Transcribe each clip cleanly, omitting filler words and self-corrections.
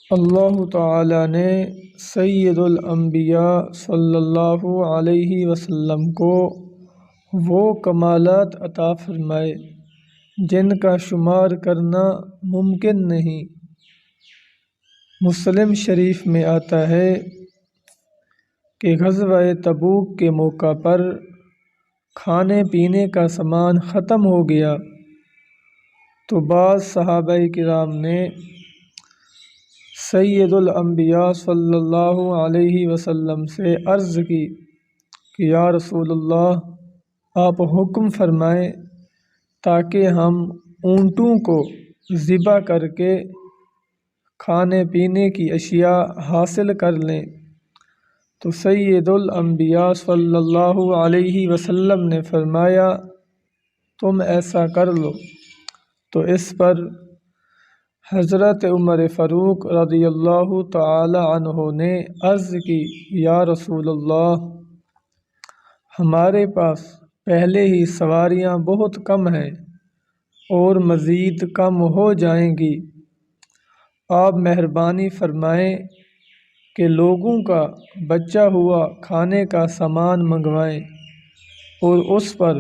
اللہ تعالیٰ نے سید الانبیاء صلی اللہ علیہ وسلم کو وہ کمالات عطا فرمائے جن کا شمار کرنا ممکن نہیں۔ مسلم شریف میں آتا ہے کہ غزوہ تبوک کے موقع پر کھانے پینے کا سامان ختم ہو گیا تو بعض صحابہ کرام نے سید الانبیاء صلی اللہ علیہ وسلم سے عرض کی کہ یا رسول اللہ، آپ حکم فرمائیں تاکہ ہم اونٹوں کو ذبح کر کے کھانے پینے کی اشیاء حاصل کر لیں۔ تو سید الانبیاء صلی اللہ علیہ وسلم نے فرمایا تم ایسا کر لو۔ تو اس پر حضرت عمر فاروق رضی اللہ تعالی عنہ نے عرض کی یا رسول اللہ، ہمارے پاس پہلے ہی سواریاں بہت کم ہیں اور مزید کم ہو جائیں گی، آپ مہربانی فرمائیں کہ لوگوں کا بچا ہوا کھانے کا سامان منگوائیں اور اس پر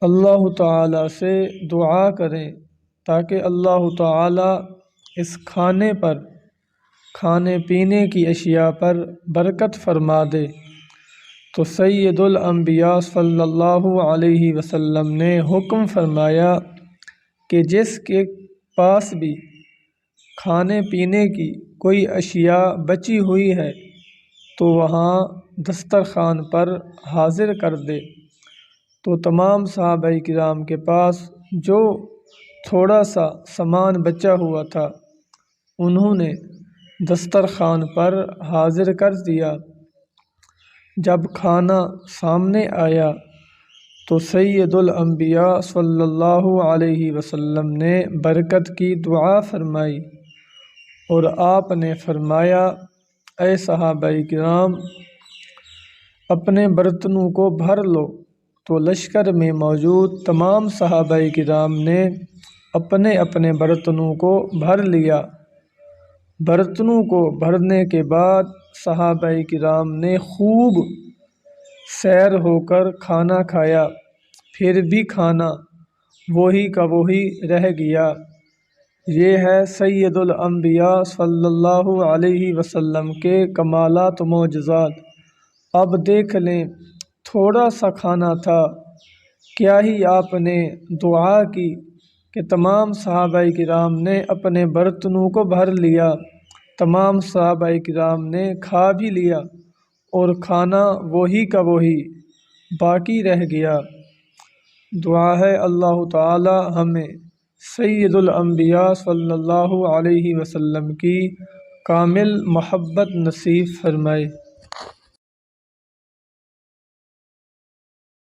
اللہ تعالیٰ سے دعا کریں تاکہ اللہ تعالیٰ اس کھانے پر، کھانے پینے کی اشیاء پر برکت فرما دے۔ تو سید الانبیاء صلی اللہ علیہ وسلم نے حکم فرمایا کہ جس کے پاس بھی کھانے پینے کی کوئی اشیاء بچی ہوئی ہے تو وہاں دسترخوان پر حاضر کر دے۔ تو تمام صحابہ کرام کے پاس جو تھوڑا سا سامان بچا ہوا تھا انہوں نے دسترخوان پر حاضر کر دیا۔ جب کھانا سامنے آیا تو سید الانبیاء صلی اللہ علیہ وسلم نے برکت کی دعا فرمائی اور آپ نے فرمایا اے صحابہ کرام، اپنے برتنوں کو بھر لو۔ تو لشکر میں موجود تمام صحابہ کرام نے اپنے اپنے برتنوں کو بھر لیا۔ برتنوں کو بھرنے کے بعد صحابہ کرام نے خوب سیر ہو کر کھانا کھایا، پھر بھی کھانا وہی کا وہی رہ گیا۔ یہ ہے سید الانبیاء صلی اللہ علیہ وسلم کے کمالات و معجزات۔ اب دیکھ لیں، تھوڑا سا کھانا تھا، کیا ہی آپ نے دعا کی کہ تمام صحابہ کرام نے اپنے برتنوں کو بھر لیا، تمام صحابہ کرام نے کھا بھی لیا اور کھانا وہی کا وہی باقی رہ گیا۔ دعا ہے اللہ تعالی ہمیں سید الانبیاء صلی اللہ علیہ وسلم کی کامل محبت نصیب فرمائے۔